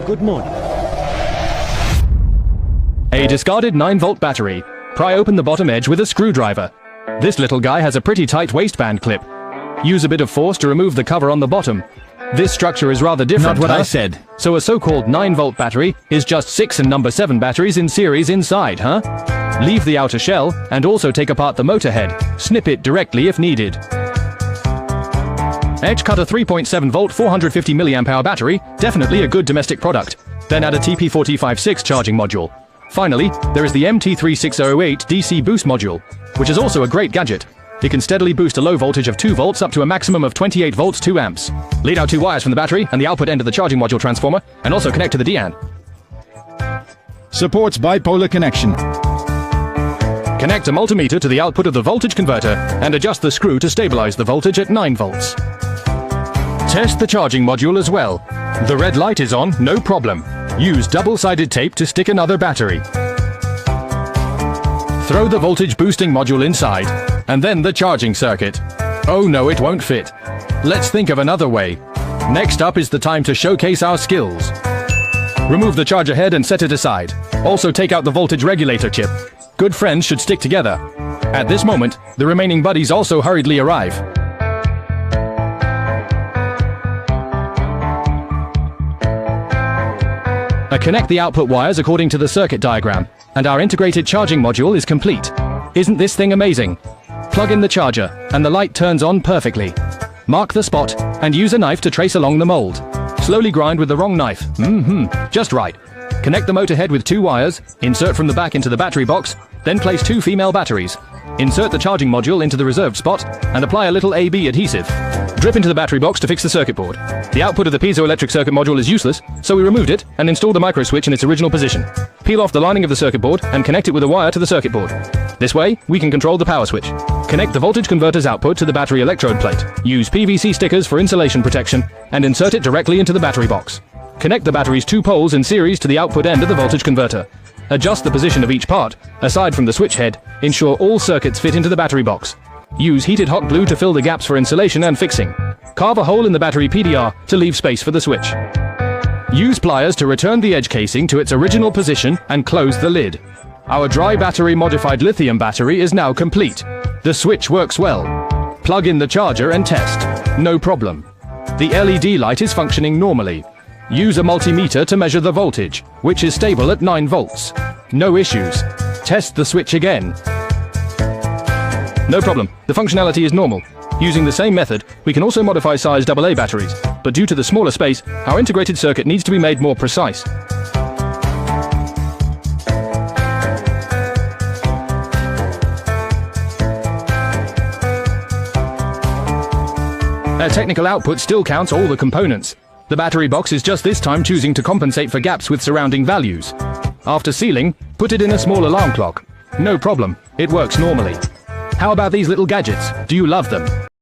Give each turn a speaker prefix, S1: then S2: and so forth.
S1: Good morning.
S2: A discarded 9-volt battery. Pry open the bottom edge with a screwdriver. This little guy has a pretty tight waistband clip. Use a bit of force to remove the cover on the bottom. This structure is rather different.
S3: Not what I said.
S2: So a so-called 9-volt battery is just 6 and number 7 batteries in series inside, huh? Leave the outer shell and also take apart the motor head. Snip it directly if needed. Edge cutter 3.7 volt 450 mAh battery, definitely a good domestic product. Then add a TP4T56 charging module. Finally, there is the MT3608 DC boost module, which is also a great gadget. It can steadily boost a low voltage of 2 volts up to a maximum of 28 volts 2 amps. Lead out 2 wires from the battery and the output end of the charging module transformer, and also connect to the DAN.
S3: Supports bipolar connection.
S2: Connect a multimeter to the output of the voltage converter and adjust the screw to stabilize the voltage at 9 volts. Test the charging module as well. The red light is on, no problem. Use double-sided tape to stick another battery. Throw the voltage boosting module inside, and then the charging circuit. Oh no, it won't fit. Let's think of another way. Next up is the time to showcase our skills. Remove the charger head and set it aside. Also take out the voltage regulator chip. Good friends should stick together. At this moment, the remaining buddies also hurriedly arrive. Connect the output wires according to the circuit diagram, and our integrated charging module is complete. Isn't this thing amazing? Plug in the charger, and the light turns on perfectly. Mark the spot, and use a knife to trace along the mold. Slowly grind with the wrong knife. Just right. Connect the motor head with 2 wires, insert from the back into the battery box, then place 2 female batteries. Insert the charging module into the reserved spot, and apply a little AB adhesive. Drip into the battery box to fix the circuit board. The output of the piezoelectric circuit module is useless, so we removed it and installed the micro switch in its original position. Peel off the lining of the circuit board and connect it with a wire to the circuit board. This way, we can control the power switch. Connect the voltage converter's output to the battery electrode plate. Use PVC stickers for insulation protection and insert it directly into the battery box. Connect the battery's 2 poles in series to the output end of the voltage converter. Adjust the position of each part. Aside from the switch head, ensure all circuits fit into the battery box. Use heated hot glue to fill the gaps for insulation and fixing. Carve a hole in the battery PDR to leave space for the switch. Use pliers to return the edge casing to its original position and close the lid. Our dry battery modified lithium battery is now complete. The switch works well. Plug in the charger and test. No problem. The LED light is functioning normally. Use a multimeter to measure the voltage, which is stable at 9 volts. No issues. Test the switch again. No problem. The functionality is normal. Using the same method, we can also modify size AA batteries, but due to the smaller space, our integrated circuit needs to be made more precise. Our technical output still counts all the components. The battery box is just this time choosing to compensate for gaps with surrounding values. After sealing, put it in a small alarm clock. No problem, it works normally. How about these little gadgets? Do you love them?